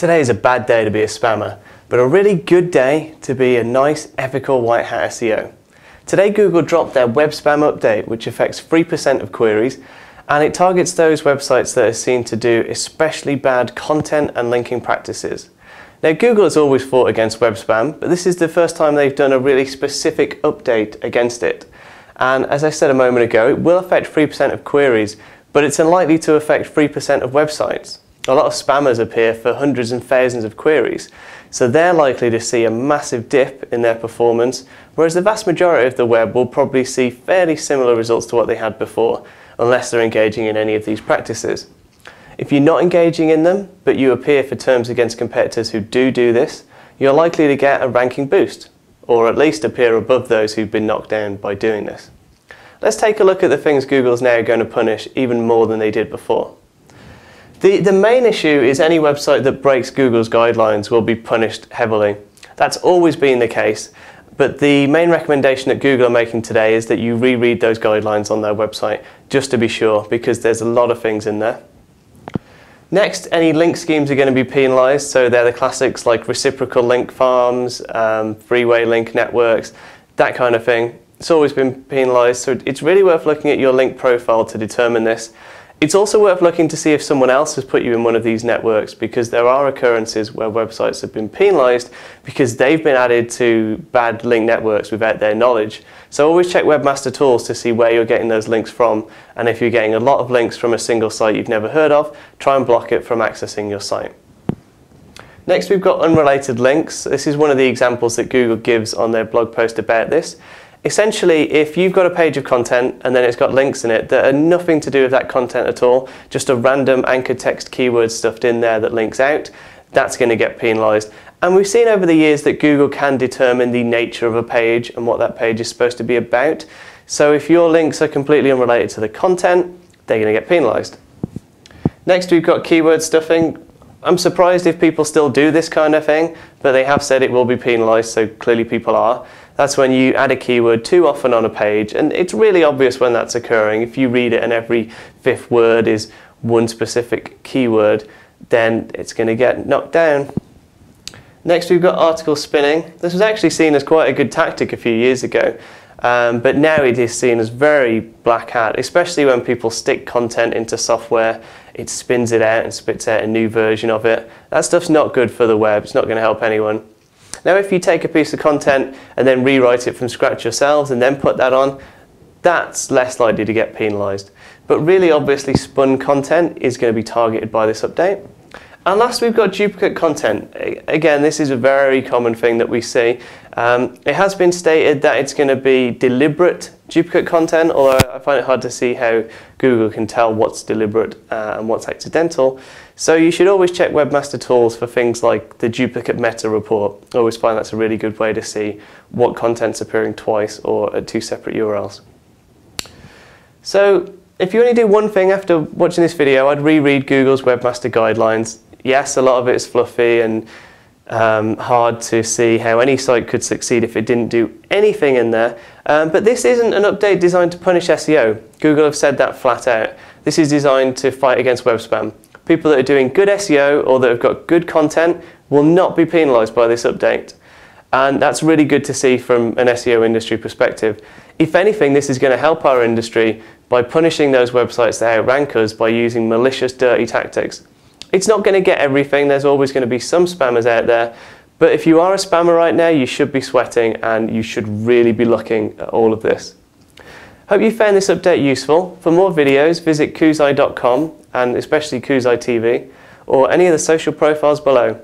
Today is a bad day to be a spammer, but a really good day to be a nice, ethical white hat SEO. Today Google dropped their web spam update, which affects 3% of queries, and it targets those websites that are seen to do especially bad content and linking practices. Now, Google has always fought against web spam, but this is the first time they've done a really specific update against it. And as I said a moment ago, it will affect 3% of queries, but it's unlikely to affect 3% of websites. A lot of spammers appear for hundreds and thousands of queries, so they're likely to see a massive dip in their performance, whereas the vast majority of the web will probably see fairly similar results to what they had before, unless they're engaging in any of these practices. If you're not engaging in them, but you appear for terms against competitors who do this, you're likely to get a ranking boost, or at least appear above those who've been knocked down by doing this. Let's take a look at the things Google's now going to punish even more than they did before. The main issue is any website that breaks Google's guidelines will be punished heavily. That's always been the case, but the main recommendation that Google are making today is that you reread those guidelines on their website just to be sure, because there's a lot of things in there. Next, any link schemes are going to be penalised, so they're the classics like reciprocal link farms, freeway link networks, that kind of thing. It's always been penalised, so it's really worth looking at your link profile to determine this. It's also worth looking to see if someone else has put you in one of these networks, because there are occurrences where websites have been penalised because they've been added to bad link networks without their knowledge. So always check Webmaster Tools to see where you're getting those links from, and if you're getting a lot of links from a single site you've never heard of, try and block it from accessing your site. Next, we've got unrelated links. This is one of the examples that Google gives on their blog post about this. Essentially, if you've got a page of content and then it's got links in it that are nothing to do with that content at all, just a random anchor text keyword stuffed in there that links out, that's going to get penalised. And we've seen over the years that Google can determine the nature of a page and what that page is supposed to be about. So if your links are completely unrelated to the content, they're going to get penalised. Next, we've got keyword stuffing. I'm surprised if people still do this kind of thing, but they have said it will be penalised, so clearly people are. That's when you add a keyword too often on a page, and it's really obvious when that's occurring. If you read it and every fifth word is one specific keyword, then it's going to get knocked down. Next, we've got article spinning. This was actually seen as quite a good tactic a few years ago, but now it is seen as very black hat, especially when people stick content into software. It spins it out and spits out a new version of it. That stuff's not good for the web. It's not going to help anyone. Now, if you take a piece of content and then rewrite it from scratch yourselves and then put that on, that's less likely to get penalised. But really obviously spun content is going to be targeted by this update. And last, we've got duplicate content. Again, this is a very common thing that we see. It has been stated that it's going to be deliberate duplicate content, although I find it hard to see how Google can tell what's deliberate and what's accidental. So you should always check Webmaster Tools for things like the duplicate meta report. I always find that's a really good way to see what content's appearing twice or at two separate URLs. So if you only do one thing after watching this video, I'd reread Google's Webmaster Guidelines. Yes, a lot of it is fluffy and hard to see how any site could succeed if it didn't do anything in there. But this isn't an update designed to punish SEO. Google have said that flat out. This is designed to fight against web spam. People that are doing good SEO or that have got good content will not be penalised by this update. And that's really good to see from an SEO industry perspective. If anything, this is going to help our industry by punishing those websites that outrank us by using malicious, dirty tactics. It's not going to get everything. There's always going to be some spammers out there. But if you are a spammer right now, you should be sweating and you should really be looking at all of this. Hope you found this update useful. For more videos, visit Koozai.com and especially Koozai TV or any of the social profiles below.